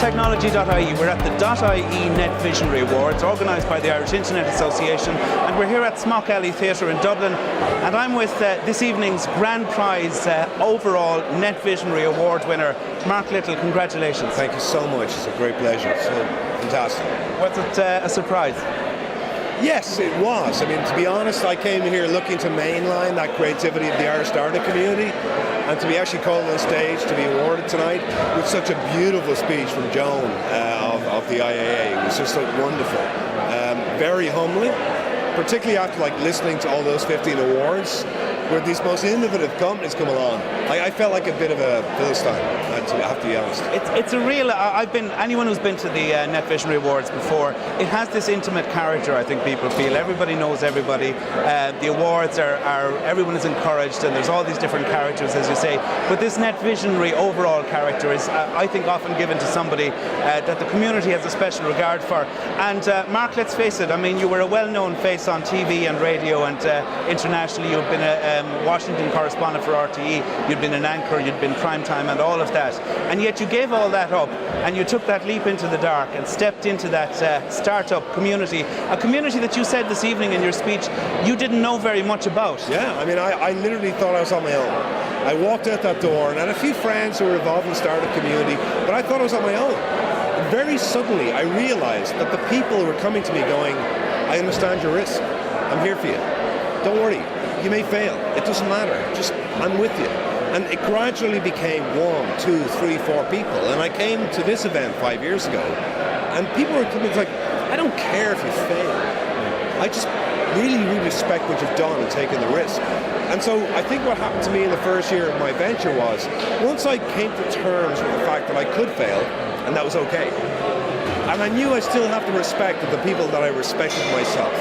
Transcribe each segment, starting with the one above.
Technology.ie. We're at the .ie Net Visionary Awards, organised by the Irish Internet Association, and we're here at Smock Alley Theatre in Dublin, and I'm with this evening's grand prize overall Net Visionary Award winner, Mark Little. Congratulations. Thank you so much. It's a great pleasure. It's so fantastic. Was it a surprise? Yes, it was. I mean, to be honest, I came here looking to mainline that creativity of the Irish startup community, and to be actually called on stage to be awarded tonight with such a beautiful speech from Joan of the IIA. It was just so wonderful. Very humbling, particularly after listening to all those 15 awards where these most innovative companies come along. I felt like a bit of a Philistine, I have to be honest. It's a real, anyone who's been to the Net Visionary Awards before, it has this intimate character, I think people feel. Everybody knows everybody. The awards are everyone is encouraged, and there's all these different characters, as you say. But this Net Visionary overall character is, I think, often given to somebody that the community has a special regard for. And Mark, let's face it, I mean, you were a well-known face on TV and radio and internationally. You've been a Washington correspondent for RTE, you'd been an anchor, you'd been primetime and all of that, and yet you gave all that up and you took that leap into the dark and stepped into that startup community, a community that you said this evening in your speech you didn't know very much about. Yeah, I mean, I literally thought I was on my own. I walked out that door and I had a few friends who were involved in the startup community, but I thought I was on my own. And very suddenly I realized that the people were coming to me going, I understand your risk, I'm here for you, don't worry. You may fail. It doesn't matter. Just, I'm with you. And it gradually became 1, 2, 3, 4 people. And I came to this event 5 years ago, and people were coming like, I don't care if you fail. I just really, really respect what you've done and taken the risk. And so I think what happened to me in the first year of my venture was, once I came to terms with the fact that I could fail, and that was okay. And I knew I still have to respect the people that I respected myself.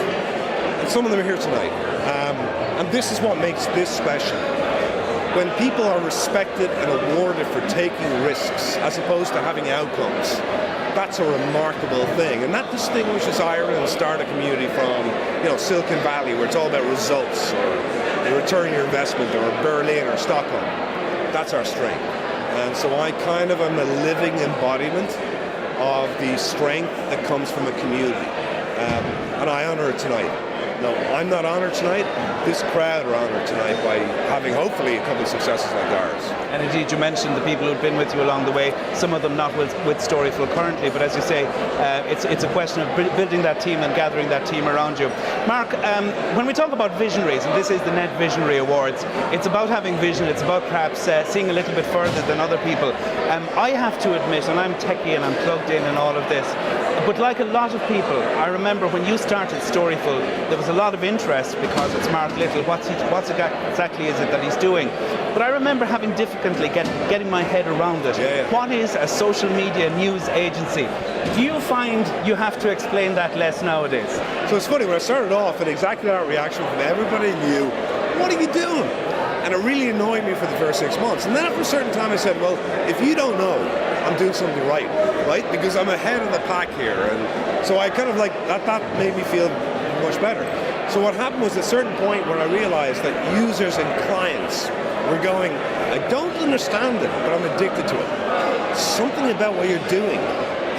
And some of them are here tonight. And this is what makes this special. When people are respected and awarded for taking risks as opposed to having outcomes, that's a remarkable thing. And that distinguishes Ireland's startup community from, Silicon Valley, where it's all about results, or return your investment, or Berlin or Stockholm. That's our strength. And so I kind of am a living embodiment of the strength that comes from a community. And I honor it tonight. No, I'm not honoured tonight. This crowd are honoured tonight by having, hopefully, a couple of successes like ours. And indeed, you mentioned the people who've been with you along the way, some of them not with Storyful currently, but as you say, it's a question of building that team and gathering that team around you. Mark, when we talk about visionaries, and this is the Net Visionary Awards, it's about having vision, it's about perhaps seeing a little bit further than other people. I have to admit, and I'm techie and I'm plugged in and all of this, but like a lot of people, I remember when you started Storyful, there was a lot of interest because it's Mark Little, what's exactly is it that he's doing? But I remember having difficulty getting my head around it. Yeah. What is a social media news agency? Do you find you have to explain that less nowadays? So it's funny, when I started off, and exactly that reaction from everybody knew, what are you doing? And it really annoyed me for the first 6 months. And then after a certain time I said, well, if you don't know, I'm doing something right? Because I'm ahead of the pack here. And so I kind of that made me feel much better. So what happened was at a certain point when I realized that users and clients were going, I don't understand it, but I'm addicted to it. Something about what you're doing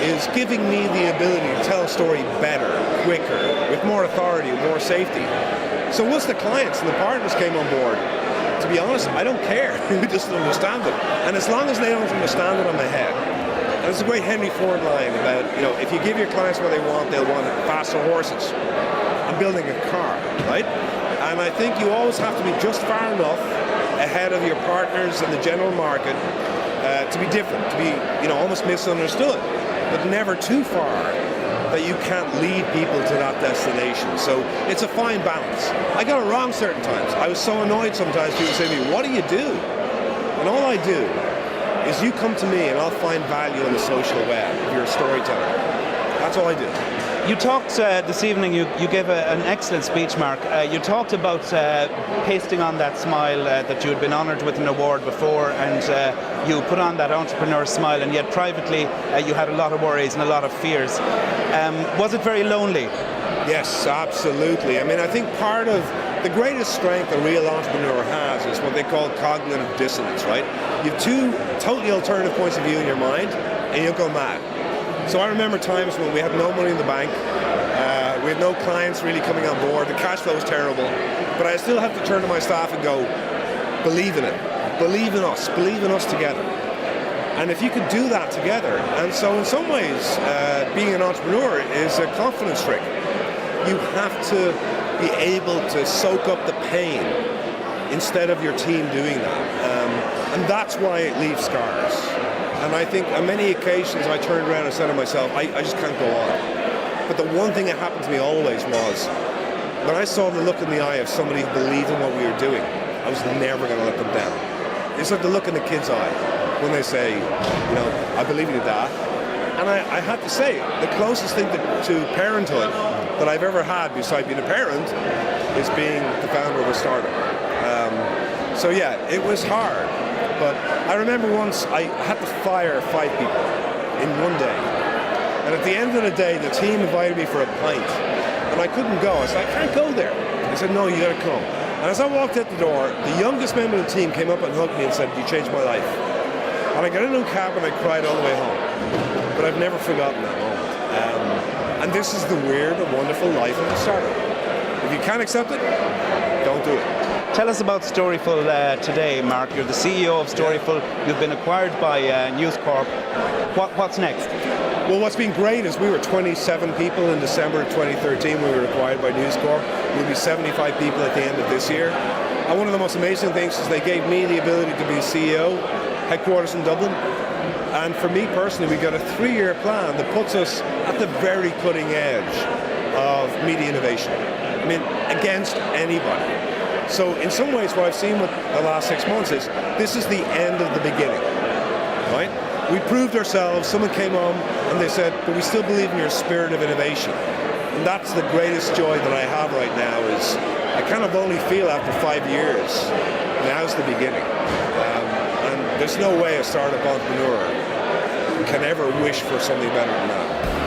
is giving me the ability to tell a story better, quicker, with more authority, more safety. So once the clients and the partners came on board, to be honest, I don't care who doesn't understand it. And as long as they don't understand it, I'm ahead. And there's a great Henry Ford line about, if you give your clients what they want, they'll want faster horses. I'm building a car, right? And I think you always have to be just far enough ahead of your partners in the general market to be different, to be, almost misunderstood, but never too far that you can't lead people to that destination. So it's a fine balance. I got it wrong certain times. I was so annoyed sometimes people say to me, what do you do? And all I do is you come to me and I'll find value in the social web if you're a storyteller. That's all I do. You talked this evening, you gave an excellent speech, Mark. You talked about pasting on that smile that you had been honoured with an award before, and you put on that entrepreneur smile, and yet privately you had a lot of worries and a lot of fears. Was it very lonely? Yes, absolutely. I mean, I think part of the greatest strength a real entrepreneur has is what they call cognitive dissonance, right? You have two totally alternative points of view in your mind, and you'll go mad. So I remember times when we had no money in the bank, we had no clients really coming on board, the cash flow was terrible, but I still had to turn to my staff and go, believe in it, believe in us together. And if you could do that together, and so in some ways, being an entrepreneur is a confidence trick. You have to be able to soak up the pain instead of your team doing that. And that's why it leaves scars. And I think on many occasions I turned around and said to myself, I just can't go on. But the one thing that happened to me always was, when I saw the look in the eye of somebody who believed in what we were doing, I was never going to let them down. It's like the look in the kid's eye when they say, I believe in you, Dad. And I had to say, the closest thing to parenthood that I've ever had besides being a parent is being the founder of a startup. So yeah, it was hard. But I remember once I had to fire 5 people in one day. And at the end of the day, the team invited me for a pint. And I couldn't go. I said, I can't go there. They said, no, you got to come. And as I walked out the door, the youngest member of the team came up and hugged me and said, you changed my life. And I got into a cab and I cried all the way home. But I've never forgotten that moment. And this is the weird and wonderful life of a startup. If you can't accept it, don't do it. Tell us about Storyful today, Mark. You're the CEO of Storyful. You've been acquired by News Corp. What's next? Well, what's been great is we were 27 people in December of 2013 when we were acquired by News Corp. We'll be 75 people at the end of this year. And one of the most amazing things is they gave me the ability to be CEO, headquarters in Dublin. And for me personally, we got a 3-year plan that puts us at the very cutting edge of media innovation. I mean, against anybody. So in some ways, what I've seen with the last 6 months is this is the end of the beginning, right? We proved ourselves. Someone came on and they said, but we still believe in your spirit of innovation. And that's the greatest joy that I have right now is I kind of only feel after 5 years, now's the beginning. And there's no way a startup entrepreneur can ever wish for something better than that.